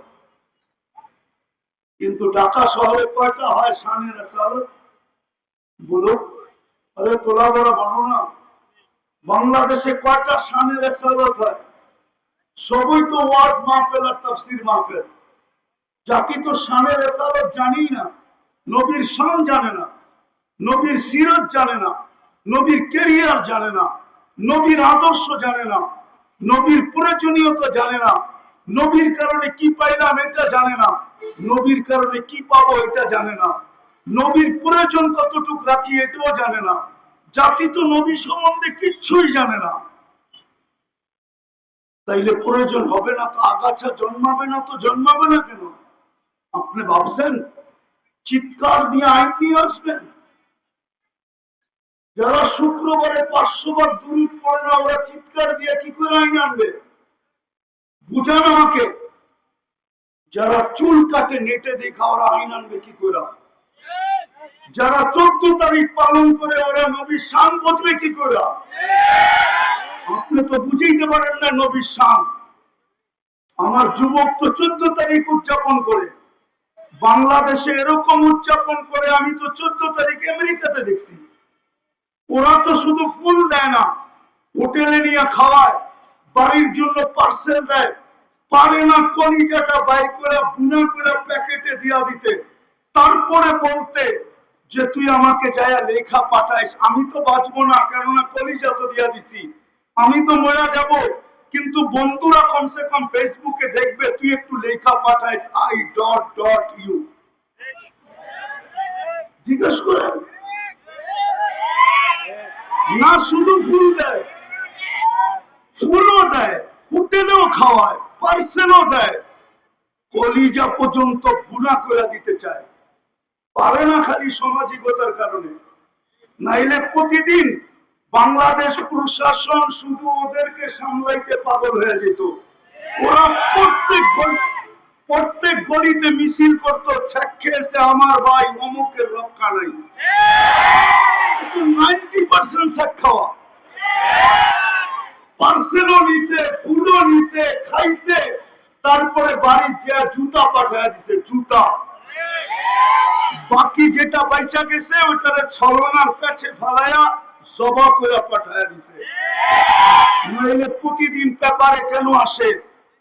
কিন্তু ঢাকা শহরে কয়টা হয় শানের রিসালাত? বলো, আরে তোলা বড় বানো না। বাংলাদেশে কয়টা শানের রিসালাত হয়? সবই তো ওয়াজ মাহফিল আর তাফসীর মাহফিল। জাতি তো শানের রিসালাত জানি না, নবীর শান জানে না, নবীর সিরাত জানে না, নবীর ক্যারিয়ার জানে না, নবীর আদর্শ জানে না, নবীর প্রয়োজনীয়তা জানে না, নবীর কারণে কি পাইলাম এটা জানে না। নবীর কারণে কি পাবো এটা জানে না, নবীর প্রয়োজন কতটুকু রাখি এটাও জানে না, জাতি তো নবী সম্বন্ধে কিচ্ছুই জানে না। তাইলে প্রয়োজন হবে না তো আগাছা জন্মাবে না তো জন্মাবে না কেন? আপনি ভাবছেন চিৎকার দিয়ে আইন নিয়ে আসবেন? যারা শুক্রবারে 500 বার দুরূদ পড়ে না ওরা চিৎকার দিয়ে কি করে আইন আনবে? বুঝান আমাকে। যারা চুল কাটে নেটে দেখা ওরা আইন আনবে কি করে? যারা 14 তারিখ পালন করে ওরা নবীর শান বুঝবে কি করে? আপনি তো বুঝাইতে পারেন না নবীর শান। আমার যুবক তো 14 তারিখ উদযাপন করে, বাংলাদেশে এরকম উদযাপন করে আমি তো 14 তারিখ আমেরিকাতে দেখছি। ওরা তো শুধু ফুল দেয় না, হোটেলে নিয়ে খাওয়ায়, বাড়ির জন্য পার্সেল দেয়, পারে না কলিজাটা বাইর করে বুনা করে প্যাকেটে দিয়া দিতে, তারপরে বলতে যে তুই আমাকে যায়া লেখা পাঠাইস। আমি তো বাঁচবো না, কেননা কলিজা তো দিয়া দিছি, আমি তো মরা যাব, কিন্তু বন্ধুরা কমসে কম ফেসবুকে দেখবে তুই একটু লেখা পাঠাইস আই ডট ডট ইউ। জিজ্ঞেস করেন না, শুধু ফুল দেয়, ফুলও দেয়, হোটেলেও খাওয়ায়, পার্সেলও দেয়, কলিজা পর্যন্ত বুনা করে দিতে চায়, পারে না খালি সামাজিকতার কারণে। নাইলে প্রতিদিন বাংলাদেশ প্রশাসন শুধু ওদেরকে সামলাইতে পাগল হয়ে যেত। ওরা প্রত্যেক গলিতে মিছিল করতো, খেয়েছে আমার ভাই অমুকের রক্ষা নাই। 90% শেখ খাওয়া, পার্সেলও নিছে, ফুলও নিছে, খাইছে, তারপরে বাড়ির যে জুতা পাঠায় দিছে, জুতা। বাকি যেটা বাইচা গেছে ওইটারে ছলনার কাছে ফালায়া জবা করে পাঠায় দিছে। নইলে প্রতিদিন পেপারে কেন আসে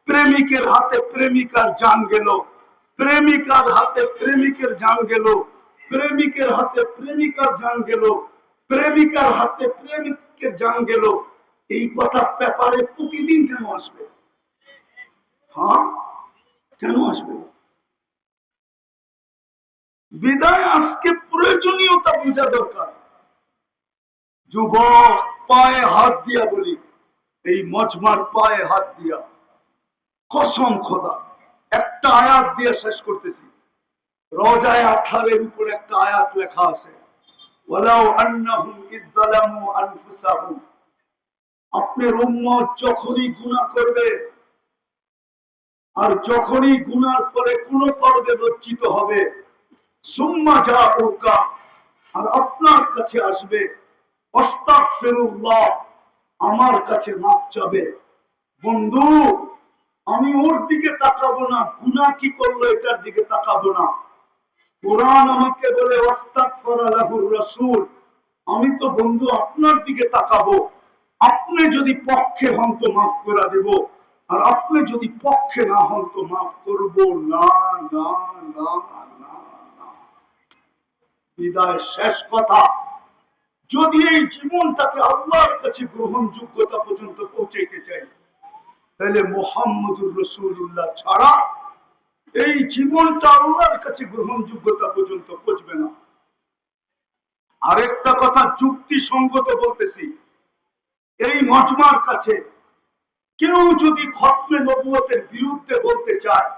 প্রেমিকের হাতে প্রেমিকার জান গেল, প্রেমিকার হাতে প্রেমিকের জান গেল, প্রেমিকের হাতে প্রেমিকার জান গেল, প্রেমিকার হাতে প্রেমিকের জান গেল, এই কথা পেপারে প্রতিদিন কেন আসবে? হ্যাঁ, কেন আসবে? বিদায় আজকে প্রয়োজনীয়তা বোঝা দরকার। যুবক, পায়ে হাত দিয়া বলি, এই মজমার পায়ে হাত দিয়া কসম খোদা, একটা আয়াত দিয়ে শেষ করতেছি। রোজায়ে 18 উপর একটা আয়াত লেখা আছে, ওয়ালাউ আন্নাহুম ইযলামু আনফুসাহুম। আপনার উম্মত যখনই গুনাহ করবে, আর যখনই গুনার পরে কোন পর্বে লজ্জিত হবে, সুম্মা জাউকা, আর আপনার কাছে আসবে, আস্তাগফিরুল্লাহ, আমার কাছে মাপ চাবে। বন্ধু, আমি ওর দিকে তাকাবো না, গুনাহ কি করলো এটার দিকে তাকাবো না। কোরআন আমাকে বলে ওয়াস্তাগফারা লাহুর রাসূল, আমি তো বন্ধু আপনার দিকে তাকাবো। আপনি যদি পক্ষে হন তো মাফ করে দেব, আর আপনি যদি পক্ষে না হন তো মাফ করব না। না না না না। বিদায় শেষ কথা, যদি এই জীবনটাকে আল্লাহর কাছে গ্রহণযোগ্যতা পর্যন্ত পৌঁছাইতে চাই, তাহলে মুহাম্মদুর রাসূলুল্লাহ ছাড়া এই জীবনটা আল্লাহর কাছে গ্রহণযোগ্যতা পর্যন্ত পৌঁছবে না। আরেকটা কথা যুক্তিসঙ্গত বলতেছি, এই মজমার কাছে কেউ যদি খতমে নবুয়তের বিরুদ্ধে বলতে চায়,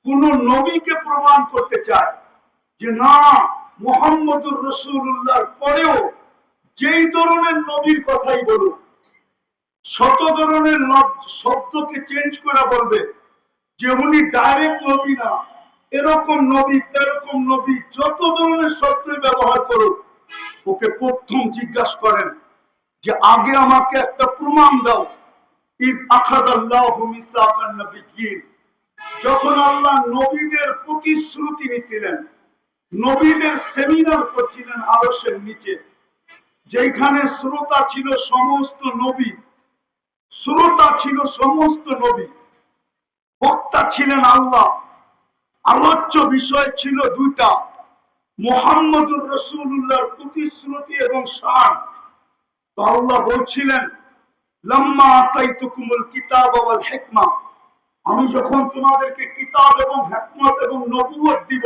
কোন নবীকে প্রমাণ করতে চায় যে না মুহাম্মদুর রাসূলুল্লাহর পরেও যেই ধরনের নবীর কথাই বলুক, শত ধরনের শব্দকে চেঞ্জ করে বলবে যে উনি ডাইরেক্ট নবী না, এরকম নবী, তেরকম নবী, যত ধরনের শব্দ ব্যবহার করুক, ওকে প্রথম জিজ্ঞাসা করেন যে আগে আমাকে একটা প্রমাণ দাও। ইদ আখাযাল্লাহু মিসাকান নাবিয়্যিন, যখন আল্লাহ নবীদের প্রতিশ্রুতি নিয়েছিলেন, নবীদের সেমিনার করছিলেন আরশের নিচে, যেখানে শ্রোতা ছিল সমস্ত নবী, শ্রোতা ছিল সমস্ত নবী, বক্তা ছিলেন আল্লাহ, আলোচ্য বিষয় ছিল দুইটা, মুহাম্মদুর রাসূলুল্লাহর প্রতিশ্রুতি এবং শান। তো আল্লাহ বলছিলেন লাম্মা আতাইতুকুমুল কিতাব ওয়াল হিকমা, আমি যখন তোমাদেরকে কিতাব এবং হিকমত এবং নবুয়ত দিব,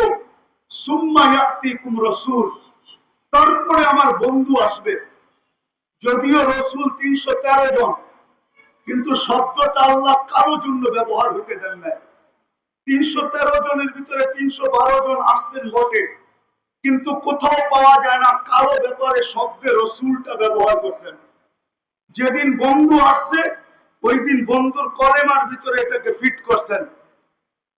সুম্মা ইয়াতিকুম রাসূল, তারপরে আমার বন্ধু আসবে। যদিও রসুল 313 জন, কিন্তু শব্দটা আল্লাহ কারো জন্য ব্যবহার হতে দেন নাই। 313 জনের ভিতরে 312 জন আসছেন বটে, কিন্তু কোথাও পাওয়া যায় না কারো ব্যাপারে শব্দে রসুলটা ব্যবহার করছেন। যেদিন বন্ধু আসছে ওই দিন বন্ধুর কলেমার ভিতরে এটাকে ফিট করছেন।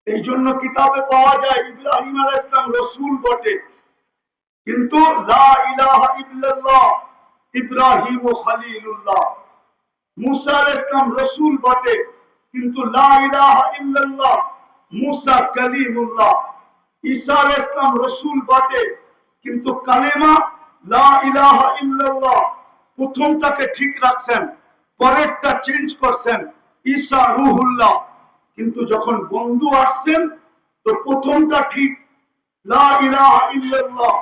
এই জন্য কিতাবে পাওয়া যায় ইব্রাহিম আলাইহিস সালাম রসুল বটে, কিন্তু লা ইলাহা ইল্লাল্লাহ ইব্রাহিম খলিলুল্লাহ। মুসা আলাইহিস সালাম রসুল বটে, কিন্তু লা ইলাহা ইল্লাল্লাহ মুসা কালিমুল্লাহ। ঈসা আলাইহিস সালাম রসুল বটে, কিন্তু কালেমা লা ইলাহা ইল্লাল্লাহ প্রথমটাকে ঠিক রাখছেন, পরেরটা চেঞ্জ করছেন ঈসা রুহুল্লাহ। কিন্তু যখন বন্ধু আসছেন তো প্রথমটা ঠিক লা ইলাহা ইল্লাল্লাহ,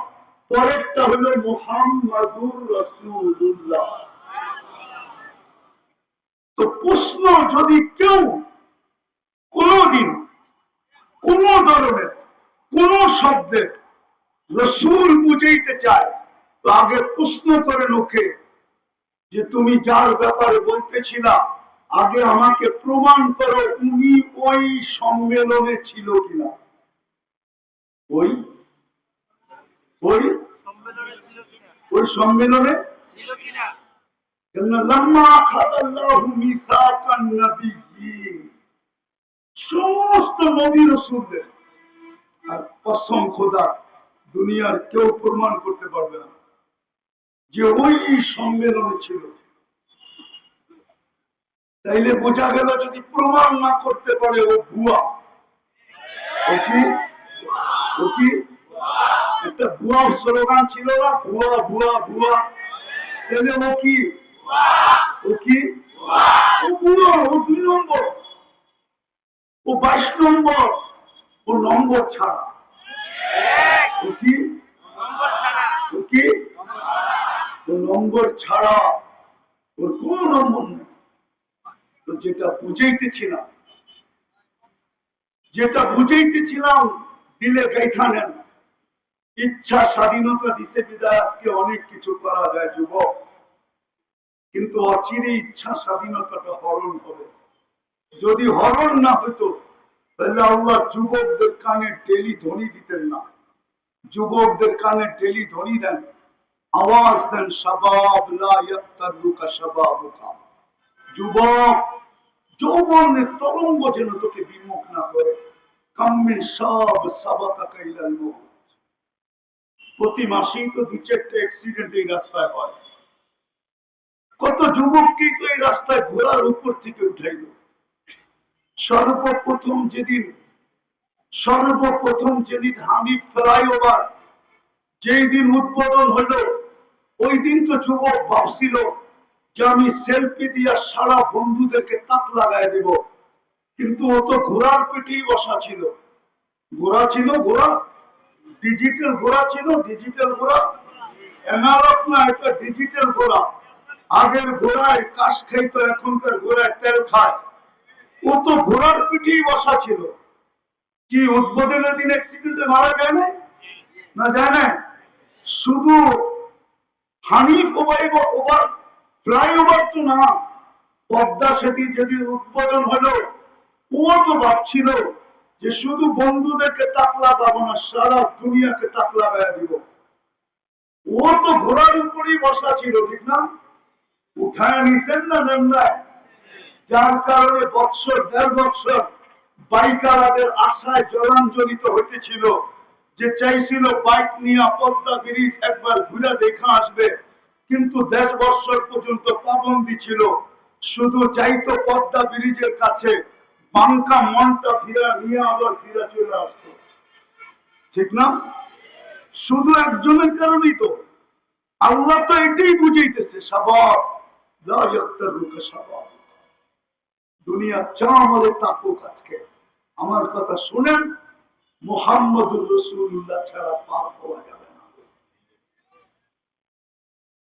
পরেরটা হলো মুহাম্মাদুর রাসূলুল্লাহ। তো প্রশ্ন, যদি কেউ কোনদিন কোন ধরনের কোন শব্দের রসুল বুঝাইতে চায় তো আগে প্রশ্ন করে ওকে যে তুমি যার ব্যাপারে বলতেছিলা আগে আমাকে প্রমাণ করো উনি ওই সম্মেলনে ছিল কিনা। ওই ওই ওই সম্মেলনে ছিল কিনা। সমস্ত নবী রাসূলদের, আর কসম খোদা দুনিয়ার কেউ প্রমাণ করতে পারবে না যে ওই সম্মেলনে ছিল। তাইলে বোঝা গেল যদি প্রমাণ না করতে পারে ও ভুয়া। ও কি ও কি একটা ভুয়া স্লোগান ছিল না, ভুয়া ভুয়া ভুয়া। তাহলে ও কি ও কি ও ভুয়া, ও 2 নম্বর, ও 22 নম্বর, ও নম্বর ছাড়া। ও কি ও কি ও নম্বর ছাড়া, ওর কোন নম্বর নেই। তো যেটা বুঝাইতেছিলাম দিলে গাইথা নেন। ইচ্ছা স্বাধীনতা দিছে বিদায় আজকে অনেক কিছু করা যায় যুবক, কিন্তু অচিরে ইচ্ছা স্বাধীনতাটা হরণ হবে। যদি হরণ না হইতো তাহলে আল্লাহ যুবকদের কানে ডেলি ধ্বনি দিতেন না। যুবকদের কানে ডেলি ধ্বনি দেন, আওয়াজ দেন, শাবাব লা ইয়াক্তারুকা শাবাবুকা। যুবক, যৌবনের তরঙ্গ যেন তোকে বিমুখ না করে। কাম্মে সব সাবাকাকা ইলাল মউত। প্রতি মাসেই তো 2-4টা অ্যাক্সিডেন্ট এই রাস্তায় হয়। কত যুবককেই তো এই রাস্তায় ঘোড়ার উপর থেকে উঠাইল। সর্বপ্রথম যেদিন হানিফ ফ্লাইওভার যেই দিন উদ্বোধন হলো, ওই দিন তো যুবক ভাবছিল যে আমি সেলফি দিয়া সারা বন্ধুদেরকে তাক লাগাই দেব, কিন্তু ও তো ঘোড়ার পিঠেই বসা ছিল। ঘোড়া ছিল, ঘোড়া ডিজিটাল ঘোড়া ছিল, ডিজিটাল ঘোড়া, অ্যানালগ না, এটা ডিজিটাল ঘোড়া। আগের ঘোড়ায় কাশ খাইতো, এখনকার ঘোড়ায় তেল খায়। ও তো ঘোড়ার পিঠেই বসা ছিল। কি উদ্বোধনের দিন অ্যাক্সিডেন্টে মারা যায় না? না যায় না। শুধু হানিফ ওভার ফ্লাইওভার তো না, পদ্মা সেতু যদি উদ্বোধন হলো, ও তো ভাবছিল যে শুধু বন্ধুদেরকে তাক লাগাবো না, সারা দুনিয়াকে তাক লাগাইয়া দিব। ও তো ঘোড়ার উপরেই বসা ছিল, ঠিক না? উঠায় নিছেন না নেমলায়, যার কারণে বৎসর 1.5 বৎসর বাইকারদের আশায় জলাঞ্জলিত হইতেছিল, যে চাইছিল বাইক নিয়ে পদ্মা ব্রিজ একবার ঘুরে দেখা আসবে, কিন্তু 1.5 বৎসর পর্যন্ত পাবন্দি ছিল। শুধু চাইতো পদ্মা ব্রিজের কাছে বাঙ্কা মনটা ফিরা নিয়ে আবার ফিরে চলে আসতো, ঠিক না? শুধু একজনের কারণেই তো। আল্লাহ তো এটাই বুঝাইতেছে, শাবাব লা ইয়াক্তারুকা শাবাব। দুনিয়া চা আমাদের তাকুক। আজকে আমার কথা শুনেন, মুহাম্মদুর রাসূলুল্লাহ ছাড়া পার হওয়া যাবে না।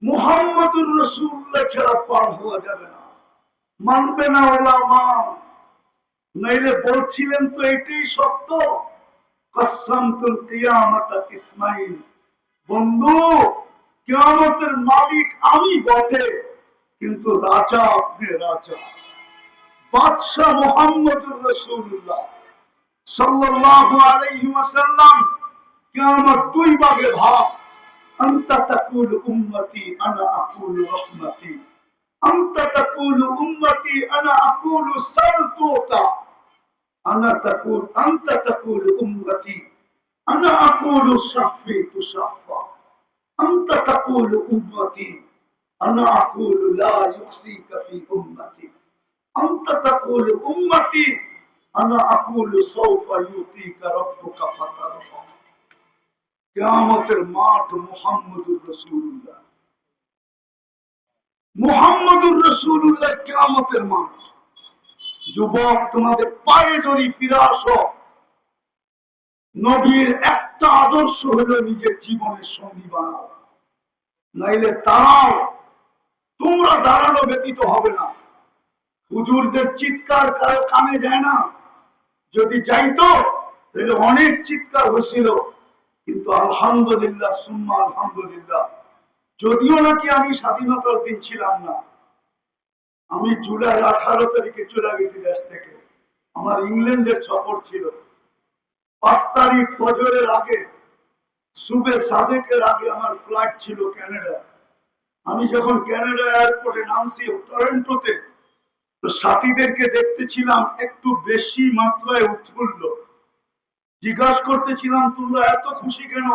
মুহাম্মদুর রাসূলুল্লাহ ছাড়া পার হওয়া যাবে না। মানবে না ওলামা, নাইলে বলছিলেন তো এটাই সত্য। কাসসামতুল কিয়ামাতা কিসমাইন, বন্ধু কিয়ামতের মালিক আমি বটে, কিন্তু রাজা আপনি রাজা। বাদশাহ মুহাম্মদুর রাসূলুল্লাহ সাল্লাল্লাহু আলাইহি ওয়াসাল্লাম কিয়ামত দুই ভাগে ভাগ। আনতা তাকুলু উম্মতি আনা আকুলু রাহমাতি, আনতা তাকুলু উম্মতি আনা আকুলু সালতুতা, আনতা তাকুলু উম্মতি আনা আকুলু শাফি তুশাফা, আনতা তাকুলু উম্মতি আনা আকুলু লা ইউসিকা ফি উম্মতি, আনতা তাকুলু উম্মতি আনা আকুলু সাউফা ইউতিকা রাব্বুকা ফাতারফা। কিয়ামতের মাঠ মুহাম্মদুর রাসূলুল্লাহ, মুহাম্মদুর রাসূলুল্লাহ কিয়ামতের মাঠ। যুবক, তোমাদের পায়ে ধরি, ফিরে আসো। নবীর একটা আদর্শ হলো নিজের জীবনের সঙ্গী বানাও, নাইলে দাঁড়াও। তোমরা দাঁড়ানো ব্যতীত হবে না। হুজুরদের চিৎকার কারো কানে যায় না, যদি যাইতো তাহলে অনেক চিৎকার হয়েছিল। কিন্তু আলহামদুলিল্লাহ সুম্মা আলহামদুলিল্লাহ, যদিও নাকি আমি স্বাধীনতার দিন ছিলাম না, আমি জুলাই 18 তারিখে চলে গেছি দেশ থেকে। আমার ইংল্যান্ডের সফর ছিল। 5 তারিখ ফজরের আগে, সুবে সাদেকের আগে আমার ফ্লাইট ছিল ক্যানাডা। আমি যখন ক্যানাডা এয়ারপোর্টে নামছি টরন্টোতে, তো সাথীদেরকে দেখতেছিলাম একটু বেশি মাত্রায় উৎফুল্ল। জিজ্ঞাসা করতেছিলাম, তোমরা এত খুশি কেন?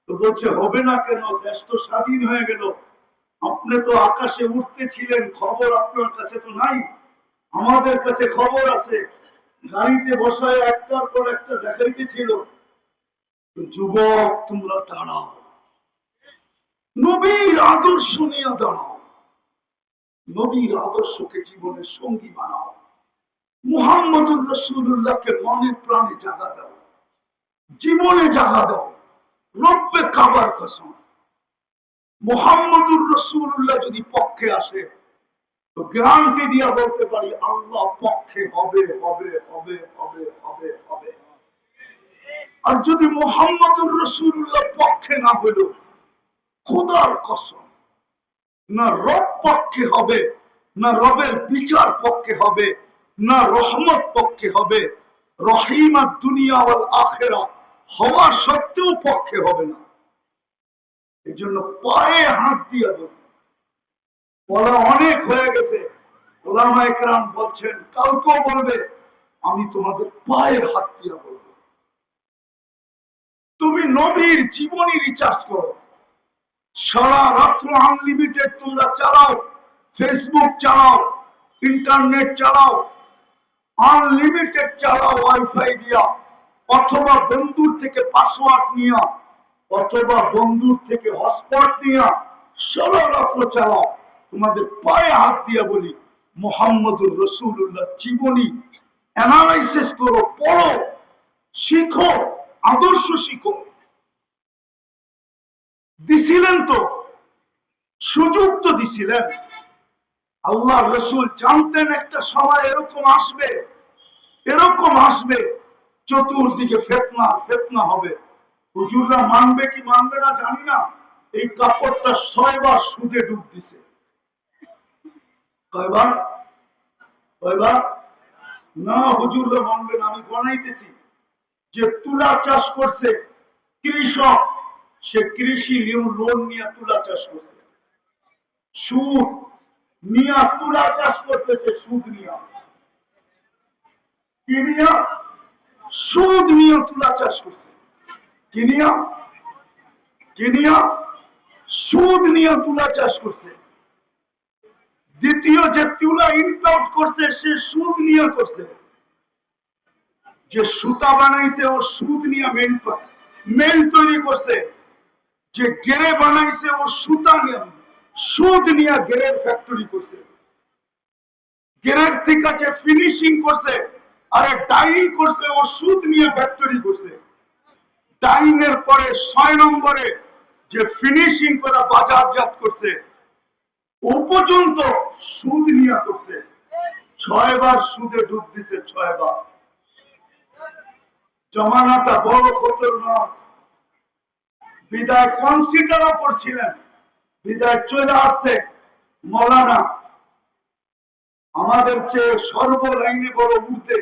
তো বলছে, হবে না কেন, দেশ তো স্বাধীন হয়ে গেল। আপনি তো আকাশে উঠতেছিলেন, খবর আপনার কাছে তো নাই, আমাদের কাছে খবর আছে। গাড়িতে বসায় একটার পর একটা দেখাইতেছিল। যুবক, তোমরা দাঁড়াও, নবীর আদর্শ নিয়ে দাঁড়াও, নবীর আদর্শকে জীবনের সঙ্গী বানাও। মুহাম্মদুর রাসূলুল্লাহকে মনে প্রাণে জাগা দাও, জীবনে জাগা দাও। রব্বে কাবার কসম, মুহাম্মদুর রাসূলুল্লাহ যদি পক্ষে আসে, তো গ্যারান্টি দিয়া বলতে পারি আল্লাহ পক্ষে হবে হবে হবে হবে হবে হবে। আর যদি মুহাম্মদুর রাসূলুল্লাহ পক্ষে না হইল, খোদার কসম, না রব পক্ষে হবে, না রবের বিচার পক্ষে হবে, না রহমত পক্ষে হবে। রহিমাত দুনিয়া ওয়াল আখিরা হওয়ার সত্ত্বেও পক্ষে হবে না। এই জন্য পায়ে হাত দিয়ে বলা অনেক হয়ে গেছে। ওলামায়ে কেরাম বলছেন, কালকেও বলবে, আমি তোমাদের পায়ে হাত দিয়ে বলবো। তুমি নবীর জীবনী রিচার্জ করো, সারা রাত্র আনলিমিটেড তোমরা চালাও, ফেসবুক চালাও, ইন্টারনেট চালাও, আনলিমিটেড চালাও ওয়াইফাই দিয়া, অথবা বন্ধুর থেকে পাসওয়ার্ড নিয়া, অথবা বন্ধুর থেকে হটস্পট নিয়া সারা রাত্র চালাও। তোমাদের পায়ে হাত দিয়া বলি, মুহাম্মদুর রাসূলুল্লাহ জীবনী অ্যানালাইসিস করো, পড়ো, শিখো, আদর্শ শিখো। দিছিলেন তো, সুযোগ তো দিছিলেন। আল্লাহ রসুল জানতেন একটা সময় এরকম আসবে, এরকম আসবে, চতুর্দিকে ফিতনা ফিতনা হবে। হুজুররা মানবে কি মানবে না জানি না। এই কাপড়টা 6 বার সুদে ডুব দিছে। কয়বার? কয়বার? না, হুজুররা মানবে না। আমি গণাইতেছি, যে তুলা চাষ করছে কৃষক, সে কৃষি লোন নিয়ে তুলা চাষ করছে, সুদ নিয়ে তুলা চাষ করতেছে, সুদ নিয়ে, কি নিয়ে? সুদ নিয়ে তুলা চাষ করছে। কি নিয়ে? কি নিয়ে? সুদ নিয়ে তুলা চাষ করছে। দ্বিতীয় যে তুলা ইম্পোর্ট করছে, সে সুদ নিয়ে করছে। যে সুতা বানাইছে, ও সুদ নিয়ে মেল তৈরি করছে। যে গেরে বানাইছে, ও সুতা নিয়ে সুদ নিয়ে গেরের ফ্যাক্টরি করছে। গেরের থেকে যে ফিনিশিং করছে, আরে ডাইং করছে, ও সুদ নিয়ে ফ্যাক্টরি করছে। ডাইং এর পরে 6 নম্বরে যে ফিনিশিং করে বাজারজাত করছে, ও পর্যন্ত সুদ নিয়ে করছে। 6 বার সুদে ডুব দিছে, 6 বার। জমানাটা বড় খতরনাক। বিদায় কনসিডারও করছিলেন, বিদায় চলে আসছে মৌলানা আমাদের চেয়ে সর্ব লাইনে বড় উঠতে।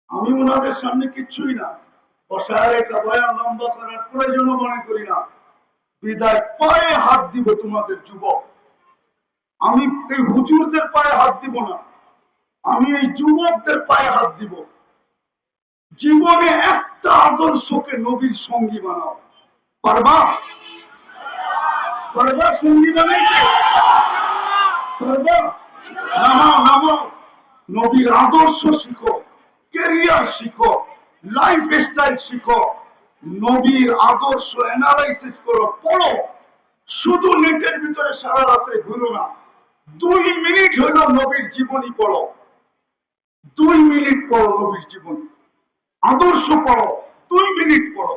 আমি ওনাদের সামনে কিচ্ছুই না, বসার একটা বয়ান লম্বা করার প্রয়োজনও মনে করি না। বিদায় পায়ে হাত দিব তোমাদের যুবক, আমি এই হুজুরদের পায়ে হাত দিব না, আমি এই যুবকদের পায়ে হাত দিব। জীবনে একটা আদর্শকে নবীর সঙ্গী বানাও। পারবা? পারবা সঙ্গী বানাইতে? পারবা? নামাও নামাও, নবীর আদর্শ শিখো, ক্যারিয়ার শিখো, লাইফ স্টাইল শিখো, নবীর আদর্শ অ্যানালাইসিস করো, পড়ো। শুধু নেটের ভিতরে সারা রাত্রে ঘুরো না, 2 মিনিট হলো নবীর জীবনী পড়ো, 2 মিনিট পড়ো নবীর জীবনী, আদর্শ পড়ো, 2 মিনিট পড়ো।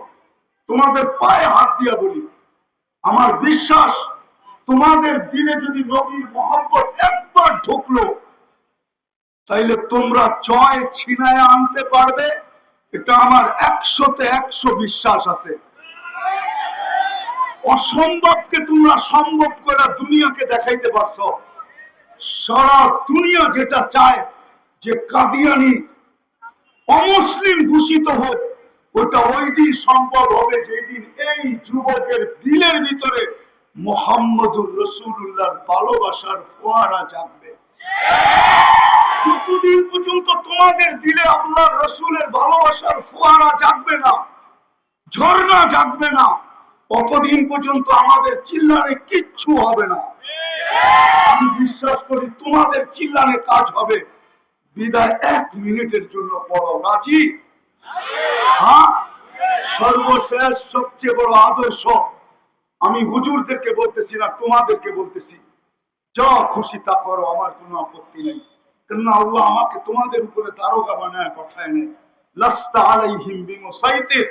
তোমাদের পায়ে হাত দিয়া বলি, আমার বিশ্বাস তোমাদের দিলে যদি নবীর মহব্বত একবার ঢুকলো, তাইলে তোমরা জয় ছিনায় আনতে পারবে, এটা আমার 100-তে 100 বিশ্বাস আছে। অসম্ভবকে তোমরা সম্ভব করে দুনিয়াকে দেখাইতে পারছো। সারা দুনিয়া যেটা চায় যে কাদিয়ানি অমুসলিম ঘোষিত হোক, ওটা ওই দিন সম্ভব হবে যেদিন এই যুবকের দিলের ভিতরে মুহাম্মদুর রাসূলুল্লাহর ভালোবাসার ফোয়ারা জাগবে। যতদিন পর্যন্ত তোমাদের দিলে আল্লাহর রাসূলের ভালোবাসার ফোয়ারা জাগবে না, ঝর্ণা জাগবে না, ততদিন পর্যন্ত আমাদের চিল্লানে কিচ্ছু হবে না। আমি বিশ্বাস করি তোমাদের চিল্লানে কাজ হবে। বিদায় 1 মিনিটের জন্য পড়ো, রাজি? হ্যাঁ। সর্বশেষ সবচেয়ে বড় আদর্শ, আমি হুজুরদেরকে বলতেছি না, তোমাদেরকে বলতেছি, যা খুশি তা করো, আমার কোনো আপত্তি নেই। কেননা আল্লাহ আমাকে তোমাদের উপরে দারোগা বানায় পাঠায় নেই। লাস্তা আলাইহিম বিমুসাইতির,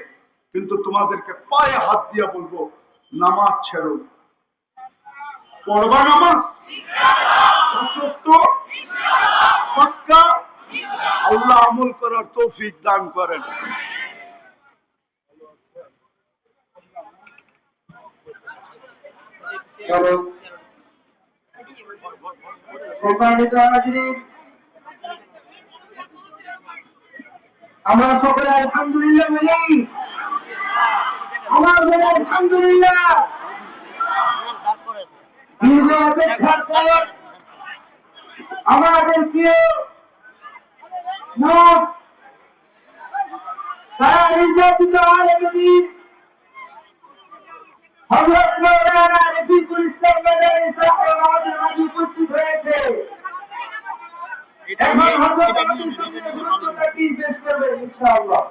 কিন্তু তোমাদেরকে পায়ে হাত দিয়া বলবো, নামাজ ছেড়ো। পড়বা নামাজ? ইনশাআল্লাহ। পাক্কা? আল্লাহ আমল করার তৌফিক দান করেন। আমরা সকলে আলহামদুলিল্লাহ বলি, আমার বলে আলহামদুলিল্লাহ। দীর্ঘ অপেক্ষার পর আমাদের প্রিয় তারা নির্যাতিত আলেমদ্বীন হযরত মাওলানা রফিকুল ইসলাম মাদানী সাহেব আমাদের মাঝে উপস্থিত হয়েছে। এখন হযরত আমাদের সামনে গুরুত্বপূর্ণ পেশ করবেন ইনশাআল্লাহ।